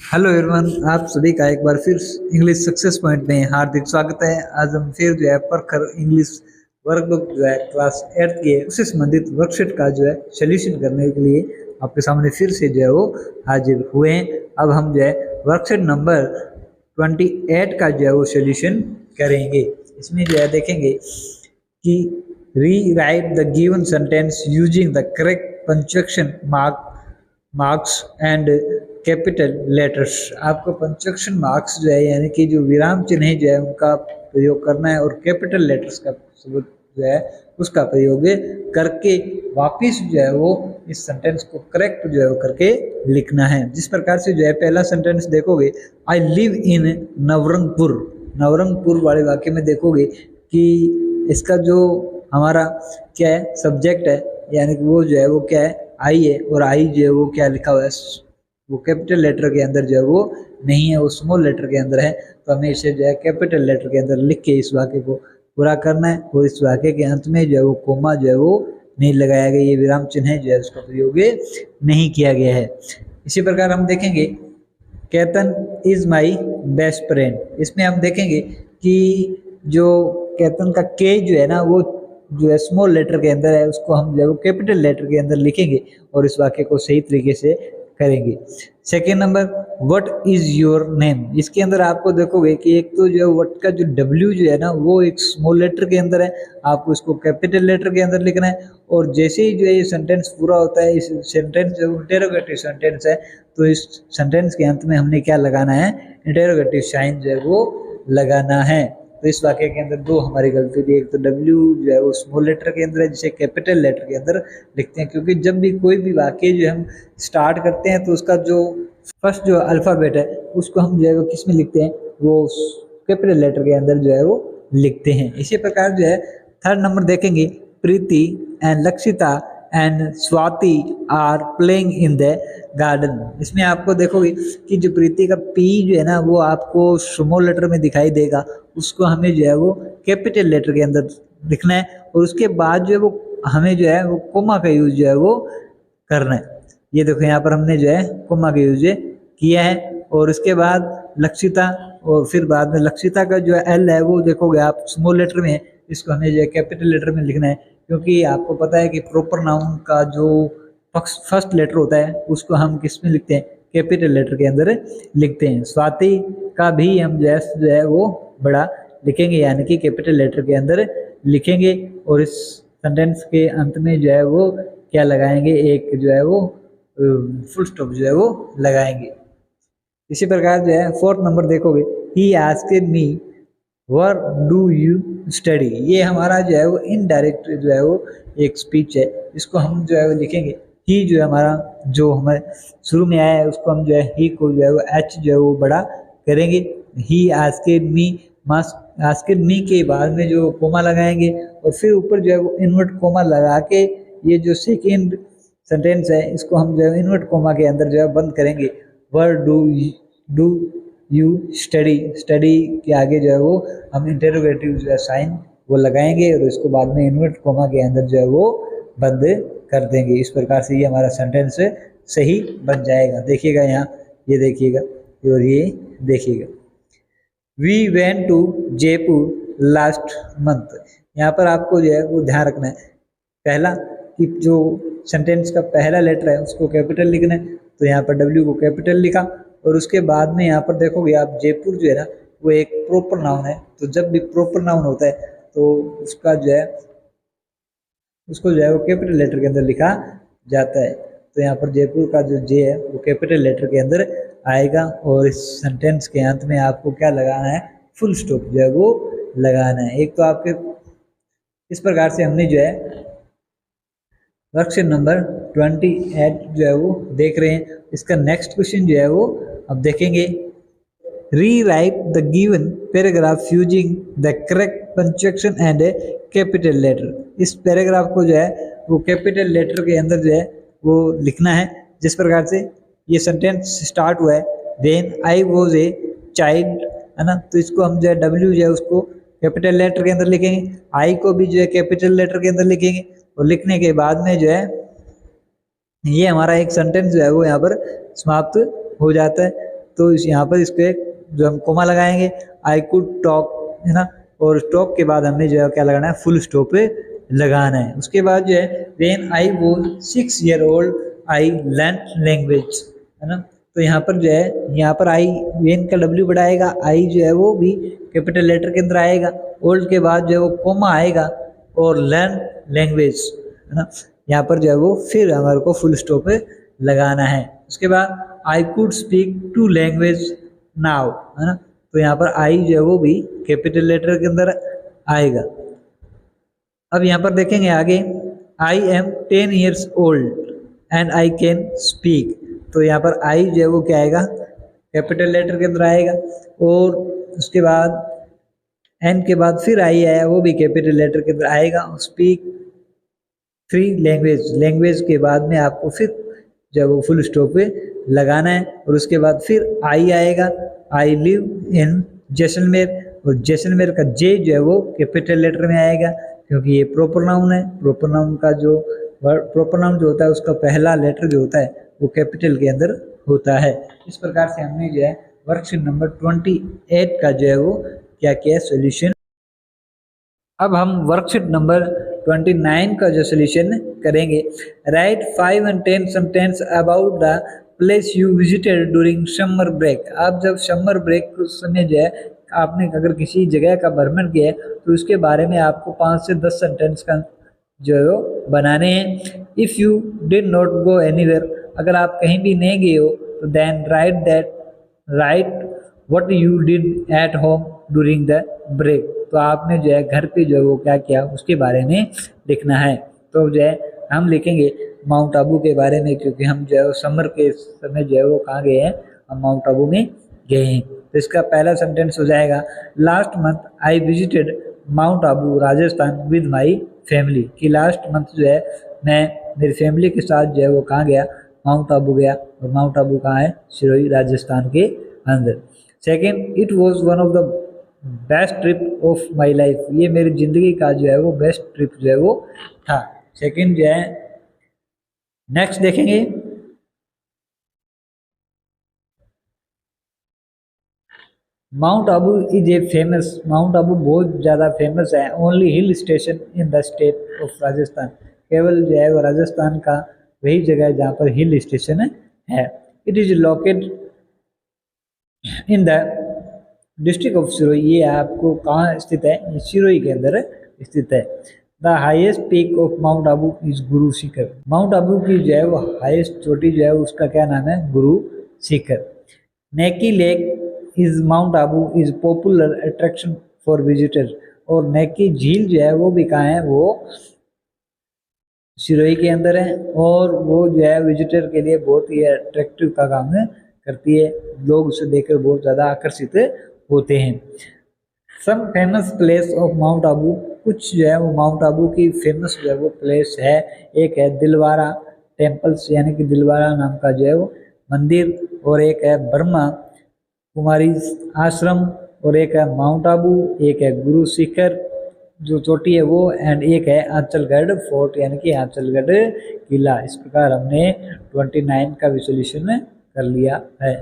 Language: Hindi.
हेलो एवरीवन, आप सभी का एक बार फिर इंग्लिश सक्सेस पॉइंट में हार्दिक स्वागत है। आज हम फिर जो है परखर इंग्लिश वर्कबुक जो है क्लास 8 के उससे संबंधित वर्कशीट का जो है सोल्यूशन करने के लिए आपके सामने फिर से जो है वो हाजिर हुए हैं। अब हम जो है वर्कशीट नंबर 28 का जो है वो सोल्यूशन करेंगे। इसमें जो है देखेंगे कि rewrite the given sentence using the correct punctuation marks and capital letters. आपको पंक्चुएशन मार्क्स जो है यानी कि जो विराम चिन्ह जो है उनका प्रयोग करना है और कैपिटल लेटर्स का सबूत जो है उसका प्रयोग करके वापिस जो है वो इस सेंटेंस को करेक्ट जो है वो करके लिखना है। जिस प्रकार से जो है पहला सेंटेंस देखोगे, I live in Nabarangpur. Nabarangpur वाले वाक्य में देखोगे कि इसका जो हमारा क्या है सब्जेक्ट है यानी कि वो जो है वो क्या है आई है, और आई जो है वो क्या लिखा हुआ है वो कैपिटल लेटर के अंदर जो है वो नहीं है, वो स्मॉल लेटर के अंदर है। तो हमें इसे जो है कैपिटल लेटर के अंदर लिख के इस वाक्य को पूरा करना है। और इस वाक्य के अंत में जो है वो कोमा जो है वो नहीं लगाया गया, ये विराम चिन्ह जो है उसका प्रयोग नहीं किया गया है। इसी प्रकार हम देखेंगे Ketan is my best friend. इसमें हम देखेंगे कि जो केतन का के जो है ना वो जो है स्मॉल लेटर के अंदर है, उसको हम जो है वो कैपिटल लेटर के अंदर लिखेंगे और इस वाक्य को सही तरीके से करेंगे। Second number, what is your name. इसके अंदर आपको देखोगे कि एक तो जो है व्हाट का जो डब्ल्यू जो है ना वो एक स्मॉल लेटर के अंदर है, आपको इसको कैपिटल लेटर के अंदर लिखना है। और जैसे ही जो है ये सेंटेंस पूरा होता है, इस सेंटेंस जो इंटेरोगेटिव सेंटेंस है, तो इस सेंटेंस के अंत में हमने क्या लगाना है, इंटेरोगेटिव साइन जो है वो लगाना है। तो इस वाक्य के अंदर दो हमारी गलती थी, एक तो डब्ल्यू जो है वो स्मॉल लेटर के अंदर है जिसे कैपिटल लेटर के अंदर लिखते हैं, क्योंकि जब भी कोई भी वाक्य जो हम स्टार्ट करते हैं तो उसका जो फर्स्ट जो अल्फ़ाबेट है उसको हम जो है वो किस में लिखते हैं, वो कैपिटल लेटर के अंदर जो है वो लिखते हैं। इसी प्रकार जो है थर्ड नंबर देखेंगे, Preeti and Lakshita and Swati are playing in the garden. इसमें आपको देखोगे कि जो प्रीति का पी जो है ना वो आपको स्मॉल लेटर में दिखाई देगा, उसको हमें जो है वो कैपिटल लेटर के अंदर लिखना है। और उसके बाद जो है वो हमें जो है वो कोमा का यूज जो है वो करना है। ये देखो यहाँ पर हमने जो है कोमा का यूज किया है। और उसके बाद लक्षिता, और फिर बाद में लक्षिता का जो एल है वो देखोगे आप स्मॉल लेटर में है, इसको हमें जो है कैपिटल लेटर में लिखना है, क्योंकि आपको पता है कि प्रॉपर नाउन का जो फर्स्ट लेटर होता है उसको हम किस में लिखते हैं, कैपिटल लेटर के अंदर लिखते हैं। स्वाति का भी हम जो है वो बड़ा लिखेंगे यानी कि कैपिटल लेटर के अंदर लिखेंगे। और इस सेंटेंस के अंत में जो है वो क्या लगाएंगे, एक जो है वो फुल स्टॉप जो है वो लगाएंगे। इसी प्रकार जो है फोर्थ नंबर देखोगे, he asked me where do you study. ये हमारा जो है वो इनडायरेक्ट जो है वो एक स्पीच है, इसको हम जो है वो लिखेंगे। ही जो है हमारा जो हमारे शुरू में आया है उसको हम जो है ही को जो है वो एच जो है वो बड़ा करेंगे। He asked me, asked me के बाद में जो कोमा लगाएंगे और फिर ऊपर जो है वो इन्वर्ट कोमा लगा के ये जो सेकेंड सेंटेंस है इसको हम जो है इन्वर्ट कोमा के अंदर जो है बंद करेंगे। Where do you study, study के आगे जो है वो हम इंटेरोगेटिव जो है साइन वो लगाएंगे और इसको बाद में इन्वर्ट कोमा के अंदर जो है वो बंद कर देंगे। इस प्रकार से ये हमारा सेंटेंस सही बन जाएगा। देखिएगा यहाँ, ये देखिएगा और ये देखिएगा, we went to Jaipur last month. यहाँ पर आपको जो है वो ध्यान रखना है, पहला कि जो सेंटेंस का पहला लेटर है उसको कैपिटल लिखना है, तो यहाँ पर डब्ल्यू को कैपिटल लिखा। और उसके बाद में यहाँ पर देखोगे आप जयपुर जो है ना वो एक प्रॉपर नाउन है, तो जब भी प्रॉपर नाउन होता है तो उसका जो है उसको जो है वो कैपिटल लेटर के अंदर लिखा जाता है। तो यहाँ पर जयपुर का जो जे है वो कैपिटल लेटर के अंदर आएगा। और इस सेंटेंस के अंत में आपको क्या लगाना है, फुल स्टॉप जो है वो लगाना है। एक तो आपके इस प्रकार से हमने जो है वर्कशीट नंबर 28 जो है वो देख रहे हैं। इसका नेक्स्ट क्वेश्चन जो है वो अब देखेंगे, rewrite the given paragraph using the correct punctuation and capital letter. इस पैराग्राफ को जो है वो कैपिटल लेटर के अंदर जो है वो लिखना है। जिस प्रकार से ये सेंटेंस स्टार्ट हुआ है, when I was a child, है ना, तो इसको हम जो है डब्ल्यू जो है उसको कैपिटल लेटर के अंदर लिखेंगे, आई को भी जो है कैपिटल लेटर के अंदर लिखेंगे। और लिखने के बाद में जो है ये हमारा एक सेंटेंस जो है वो यहाँ पर समाप्त हो जाता है। तो यहाँ पर इसके जो हम कोमा लगाएंगे, आई कुड टॉक, है ना, और टॉक के बाद हमने जो है क्या लगाना है, फुल स्टॉप लगाना है। उसके बाद जो है when I was 6 year old I learn language, है ना। तो यहाँ पर जो है, यहाँ पर आई वेन का डब्ल्यू बढ़ाएगा, आई जो है वो भी कैपिटल लेटर के अंदर आएगा, ओल्ड के बाद जो है वो कोमा आएगा और लर्न लैंग्वेज, है ना। यहाँ पर जो है वो फिर हमारे को फुल स्टॉप लगाना है। उसके बाद I could speak 2 language now, है ना। तो यहाँ पर आई जो है वो भी कैपिटल लेटर के अंदर आएगा। अब यहाँ पर देखेंगे आगे, I am 10 years old and I can speak. तो यहाँ पर आई जो है वो क्या आएगा, कैपिटल लेटर के अंदर आएगा, और उसके बाद एन के बाद फिर आई आया, वो भी कैपिटल लेटर के अंदर आएगा। स्पीक 3 लैंग्वेज, लैंग्वेज के बाद में आपको फिर जो है वो फुल स्टॉप पे लगाना है, और उसके बाद फिर आई आएगा, आई लिव इन जैसलमेर, और जैसलमेर का जे जो है वो कैपिटल लेटर में आएगा, क्योंकि ये प्रॉपर नाउन है। प्रॉपर नाउन का जो प्रॉपर नाउन जो होता है उसका पहला लेटर जो होता है वो कैपिटल के अंदर होता है। इस प्रकार से हमने जो है वर्कशीट नंबर 28 का जो है वो क्या किया, सोल्यूशन। अब हम वर्कशीट नंबर 29 का जो सोल्यूशन करेंगे, write 5 and 10 sentence about the place you visited during summer break. आप जब समर ब्रेक उस समय जो है आपने अगर किसी जगह का भ्रमण किया है तो उसके बारे में आपको 5 से 10 सेंटेंस का जो है वो बनाने हैं। If you did not go anywhere, अगर आप कहीं भी नहीं गए हो तो then write what you did at home during the break. तो आपने जो है घर पे जो है वो क्या किया उसके बारे में लिखना है। तो जो है हम लिखेंगे माउंट आबू के बारे में, क्योंकि हम जो है समर के समय जो है वो कहाँ गए हैं, हम माउंट आबू में गए हैं। तो इसका पहला सेंटेंस हो जाएगा, last month I visited mount Abu Rajasthan with my family. कि लास्ट मंथ जो है मैं मेरी फैमिली के साथ जो है वो कहाँ गया, माउंट आबू गया। और माउंट आबू कहाँ है, सिरोही राजस्थान के अंदर। Second, it was one of the best trip of my life, ये मेरी ज़िंदगी का जो है वो बेस्ट ट्रिप जो है वो था। सेकेंड जो है, नेक्स्ट देखेंगे, mount Abu is a famous, mount Abu बहुत ज़्यादा फेमस है, only hill station in the state of Rajasthan, केवल जो है वो राजस्थान का वही जगह है जहाँ पर हिल स्टेशन है। It is located in the district of Sirohi, ये आपको कहाँ स्थित है, ये सिरोही के अंदर स्थित है। The highest peak of Mount Abu is Guru Shikhar, mount Abu की जो है वो हाईएस्ट चोटी जो है उसका क्या नाम है, गुरु शिखर। नेकी lake is mount Abu is popular attraction for visitor, और नेकी झील जो है वो भी कहाँ है, वो सिरोही के अंदर है, और वो जो है विजिटर के लिए बहुत ही अट्रैक्टिव का काम करती है, लोग उसे देखकर बहुत ज़्यादा आकर्षित होते हैं। Some famous place of Mount Abu, कुछ जो है वो माउंट आबू की फेमस जो है वो प्लेस है, एक है दिलवारा टेम्पल्स, यानी कि दिलवारा नाम का जो है वो मंदिर, और एक है ब्रह्मा कुमारी आश्रम, और एक है माउंट आबू, एक है गुरु शिखर जो चोटी है वो, एंड एक है आंचलगढ़ फोर्ट यानी कि आंचलगढ़ किला। इस प्रकार हमने 29 का भी सॉल्यूशन कर लिया है।